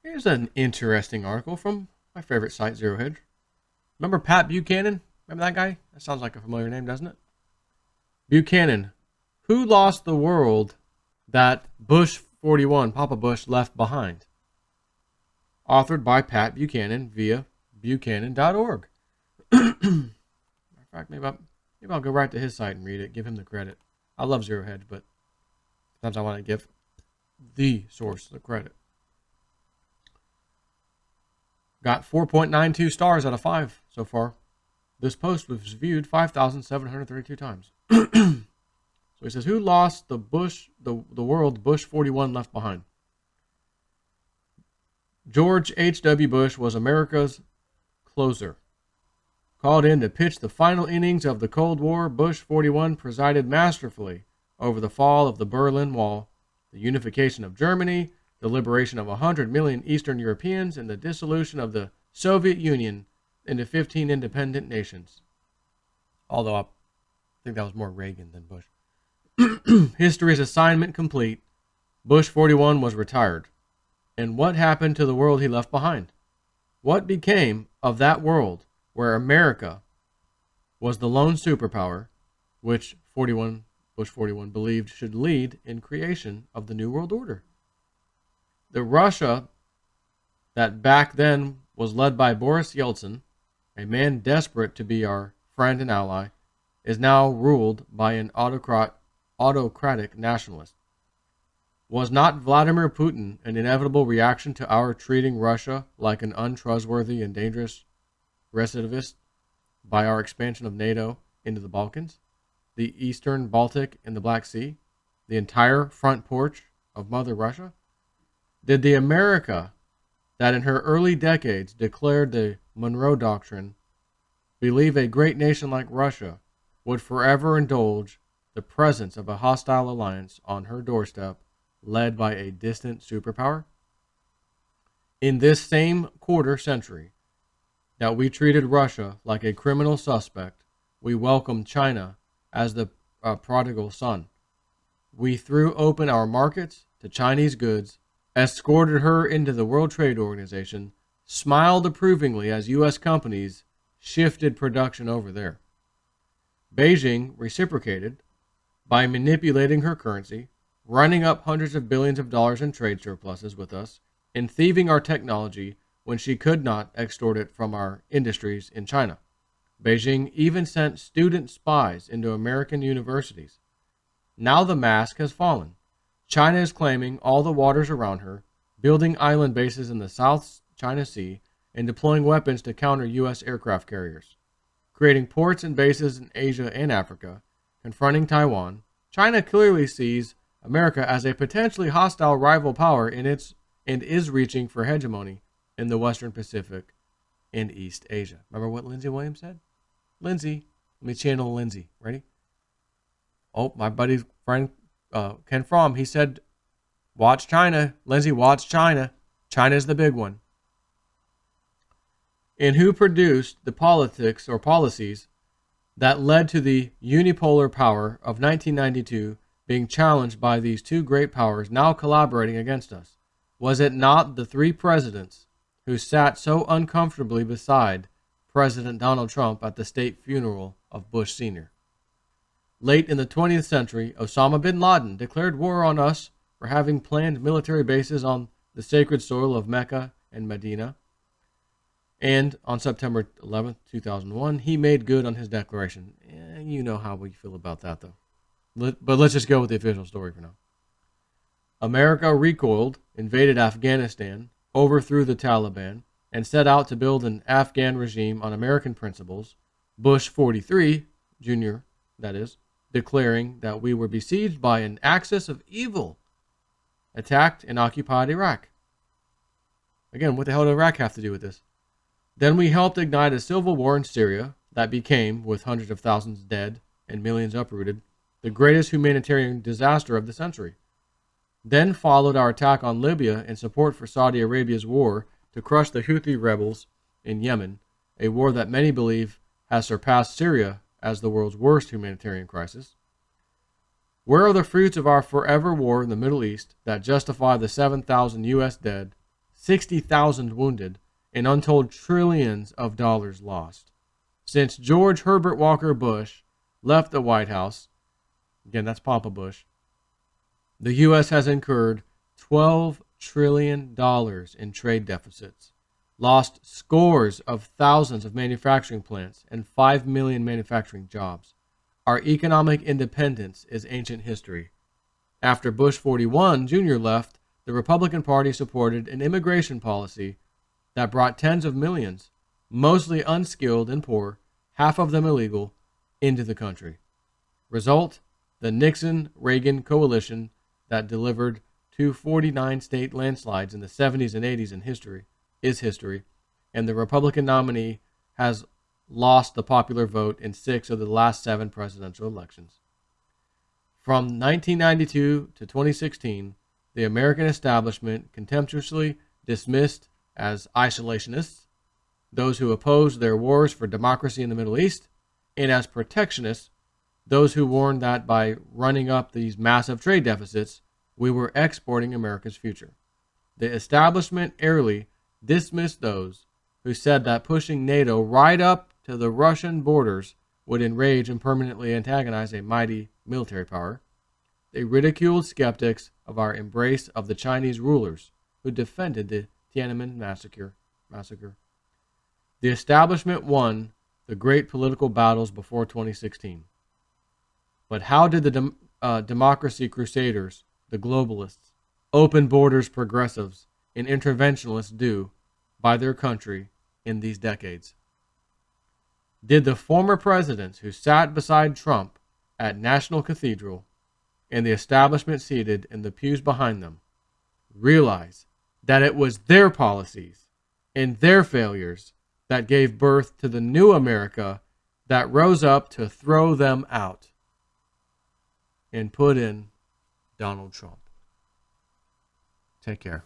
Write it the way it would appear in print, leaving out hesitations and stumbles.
Here's an interesting article from my favorite site, Zero Hedge. Remember Pat Buchanan? Remember that guy? That sounds like a familiar name, doesn't it? Buchanan. Who lost the world that Bush 41, Papa Bush, left behind? Authored by Pat Buchanan via buchanan.org. Matter of fact, maybe I'll go right to his site and read it, give him the credit. I love Zero Hedge, but sometimes I want to give the source the credit. Got 4.92 stars out of 5 so far. This post was viewed 5,732 times. So he says, who lost the world Bush 41 left behind? George H.W. Bush was America's closer. Called in to pitch the final innings of the Cold War, Bush 41 presided masterfully over the fall of the Berlin Wall, the unification of Germany, the liberation of 100 million Eastern Europeans, and the dissolution of the Soviet Union into 15 independent nations. Although I think that was more Reagan than Bush. History's assignment complete. Bush 41 was retired. And what happened to the world he left behind? What became of that world where America was the lone superpower, which Bush 41 believed should lead in creation of the New World Order? The Russia that back then was led by Boris Yeltsin, a man desperate to be our friend and ally, is now ruled by an autocratic nationalist. Was not Vladimir Putin an inevitable reaction to our treating Russia like an untrustworthy and dangerous recidivist by our expansion of NATO into the Balkans, the Eastern Baltic, and the Black Sea, the entire front porch of Mother Russia? Did the America that in her early decades declared the Monroe Doctrine believe a great nation like Russia would forever indulge the presence of a hostile alliance on her doorstep led by a distant superpower? In this same quarter century that we treated Russia like a criminal suspect, we welcomed China as the prodigal son. We threw open our markets to Chinese goods, escorted her into the World Trade Organization, smiled approvingly as U.S. companies shifted production over there. Beijing reciprocated by manipulating her currency, running up hundreds of billions of dollars in trade surpluses with us, and thieving our technology when she could not extort it from our industries in China. Beijing even sent student spies into American universities. Now the mask has fallen. China is claiming all the waters around her, building island bases in the South China Sea, and deploying weapons to counter U.S. aircraft carriers. Creating ports and bases in Asia and Africa, confronting Taiwan, China clearly sees America as a potentially hostile rival power and is reaching for hegemony in the Western Pacific and East Asia. Remember what Lindsey Williams said? Lindsey, let me channel Lindsey. Ready? Oh, my buddy's friend Ken Fromm, he said, watch China. Lindsey, watch China. China's the big one. And who produced the politics or policies that led to the unipolar power of 1992 being challenged by these two great powers now collaborating against us? Was it not the three presidents who sat so uncomfortably beside President Donald Trump at the state funeral of Bush Sr.? Late in the 20th century, Osama bin Laden declared war on us for having planned military bases on the sacred soil of Mecca and Medina. And on September 11th, 2001, he made good on his declaration. You know how we feel about that, though. But let's just go with the official story for now. America recoiled, invaded Afghanistan, overthrew the Taliban, and set out to build an Afghan regime on American principles. Bush 43, Jr., that is, declaring that we were besieged by an axis of evil, attacked and occupied Iraq. Again, what the hell did Iraq have to do with this? Then we helped ignite a civil war in Syria that became, with hundreds of thousands dead and millions uprooted, the greatest humanitarian disaster of the century. Then followed our attack on Libya in support for Saudi Arabia's war to crush the Houthi rebels in Yemen, a war that many believe has surpassed Syria as the world's worst humanitarian crisis. Where are the fruits of our forever war in the Middle East that justify the 7,000 U.S. dead, 60,000 wounded, and untold trillions of dollars lost? Since George Herbert Walker Bush left the White House, again, that's Papa Bush, the U.S. has incurred $12 trillion in trade deficits, lost scores of thousands of manufacturing plants, and 5 million manufacturing jobs. Our economic independence is ancient history. After Bush 41 Jr. left, the Republican Party supported an immigration policy that brought tens of millions, mostly unskilled and poor, half of them illegal, into the country. Result, the Nixon-Reagan coalition that delivered 249 state landslides in the 70s and 80s is history, and the Republican nominee has lost the popular vote in 6 of the last 7 presidential elections. From 1992 to 2016, the American establishment contemptuously dismissed as isolationists those who opposed their wars for democracy in the Middle East, and as protectionists those who warned that by running up these massive trade deficits, we were exporting America's future. The establishment airily dismissed those who said that pushing NATO right up to the Russian borders would enrage and permanently antagonize a mighty military power. They ridiculed skeptics of our embrace of the Chinese rulers who defended the Tiananmen massacre. The establishment won the great political battles before 2016. But how did the democracy crusaders, the globalists, open borders progressives, and interventionists do by their country in these decades? Did the former presidents who sat beside Trump at National Cathedral and the establishment seated in the pews behind them realize that it was their policies and their failures that gave birth to the new America that rose up to throw them out and put in Donald Trump? Take care.